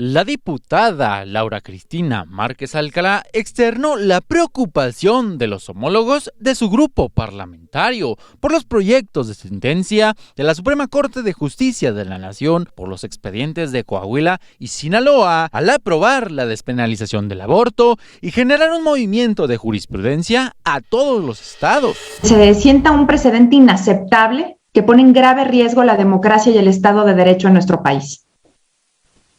La diputada Laura Cristina Márquez Alcalá externó la preocupación de los homólogos de su grupo parlamentario por los proyectos de sentencia de la Suprema Corte de Justicia de la Nación por los expedientes de Coahuila y Sinaloa al aprobar la despenalización del aborto y generar un movimiento de jurisprudencia a todos los estados. Se sienta un precedente inaceptable que pone en grave riesgo la democracia y el Estado de Derecho en nuestro país.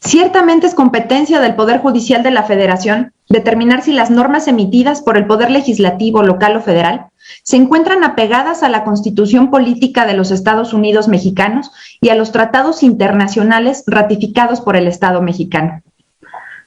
Ciertamente es competencia del Poder Judicial de la Federación determinar si las normas emitidas por el Poder Legislativo local o federal se encuentran apegadas a la Constitución Política de los Estados Unidos Mexicanos y a los tratados internacionales ratificados por el Estado mexicano.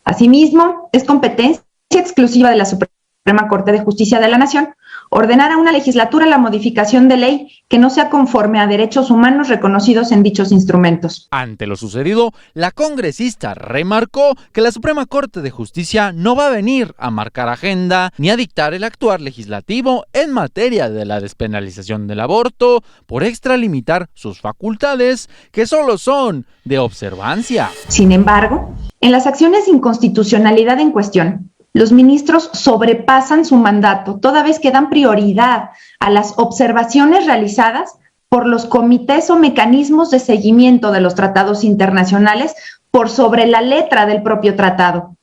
Asimismo, es competencia exclusiva de la Suprema Corte de Justicia de la Nación ordenar a una legislatura la modificación de ley que no sea conforme a derechos humanos reconocidos en dichos instrumentos. Ante lo sucedido, la congresista remarcó que la Suprema Corte de Justicia no va a venir a marcar agenda ni a dictar el actuar legislativo en materia de la despenalización del aborto por extralimitar sus facultades, que solo son de observancia. Sin embargo, en las acciones de inconstitucionalidad en cuestión, los ministros sobrepasan su mandato, toda vez que dan prioridad a las observaciones realizadas por los comités o mecanismos de seguimiento de los tratados internacionales por sobre la letra del propio tratado.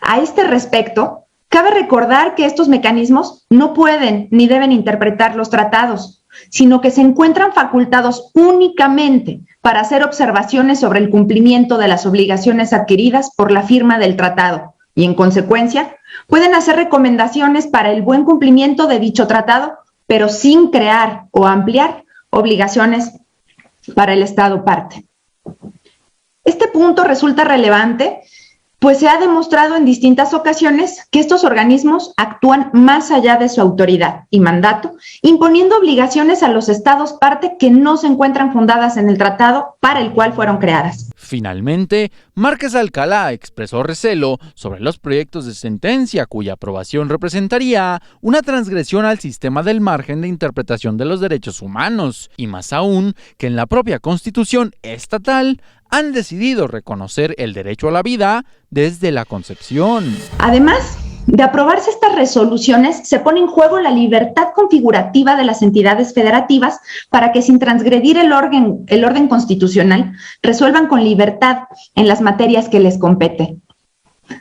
A este respecto, cabe recordar que estos mecanismos no pueden ni deben interpretar los tratados, sino que se encuentran facultados únicamente para hacer observaciones sobre el cumplimiento de las obligaciones adquiridas por la firma del tratado. Y en consecuencia, pueden hacer recomendaciones para el buen cumplimiento de dicho tratado, pero sin crear o ampliar obligaciones para el Estado parte. Este punto resulta relevante, pues se ha demostrado en distintas ocasiones que estos organismos actúan más allá de su autoridad y mandato, imponiendo obligaciones a los estados parte que no se encuentran fundadas en el tratado para el cual fueron creadas. Finalmente, Márquez Alcalá expresó recelo sobre los proyectos de sentencia cuya aprobación representaría una transgresión al sistema del margen de interpretación de los derechos humanos, y más aún que en la propia Constitución estatal han decidido reconocer el derecho a la vida desde la concepción. Además de aprobarse estas resoluciones, se pone en juego la libertad configurativa de las entidades federativas para que, sin transgredir el orden constitucional, resuelvan con libertad en las materias que les compete.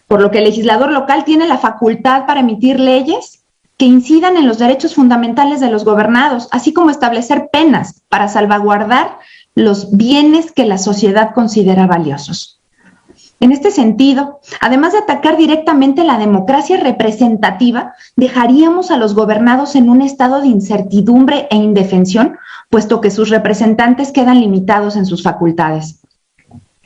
Por lo que el legislador local tiene la facultad para emitir leyes que incidan en los derechos fundamentales de los gobernados, así como establecer penas para salvaguardar los bienes que la sociedad considera valiosos. En este sentido, además de atacar directamente la democracia representativa, dejaríamos a los gobernados en un estado de incertidumbre e indefensión, puesto que sus representantes quedan limitados en sus facultades.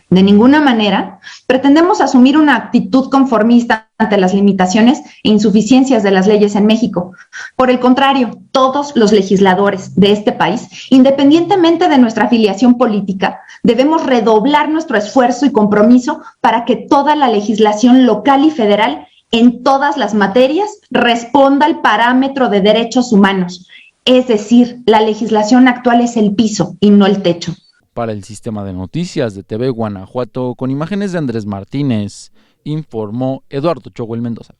De ninguna manera pretendemos asumir una actitud conformista ante las limitaciones e insuficiencias de las leyes en México. Por el contrario, todos los legisladores de este país, independientemente de nuestra afiliación política, debemos redoblar nuestro esfuerzo y compromiso para que toda la legislación local y federal en todas las materias responda al parámetro de derechos humanos. Es decir, la legislación actual es el piso y no el techo. Para el Sistema de Noticias de TV Guanajuato, con imágenes de Andrés Martínez, informó Eduardo Choguel Mendoza.